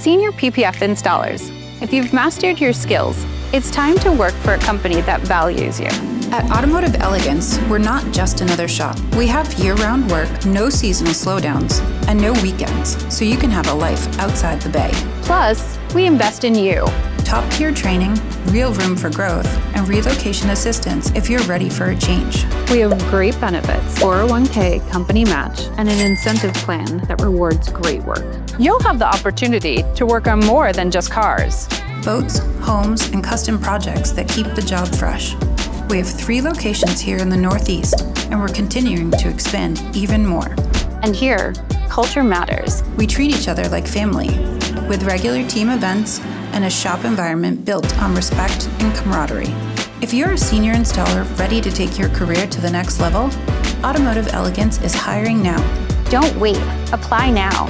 Senior PPF installers, if you've mastered your skills, it's time to work for a company that values you. At Automotive Elegance, we're not just another shop. We have year-round work, no seasonal slowdowns, and no weekends, so you can have a life outside the bay. Plus, we invest in you. Top-tier training, real room for growth, and relocation assistance if you're ready for a change. We have great benefits, 401k, company match, and an incentive plan that rewards great work. You'll have the opportunity to work on more than just cars. Boats, homes, and custom projects that keep the job fresh. We have 3 locations here in the Northeast, and we're continuing to expand even more. And here, culture matters. We treat each other like family, with regular team events and a shop environment built on respect and camaraderie. If you're a senior installer ready to take your career to the next level, Automotive Elegance is hiring now. Don't wait. Apply now.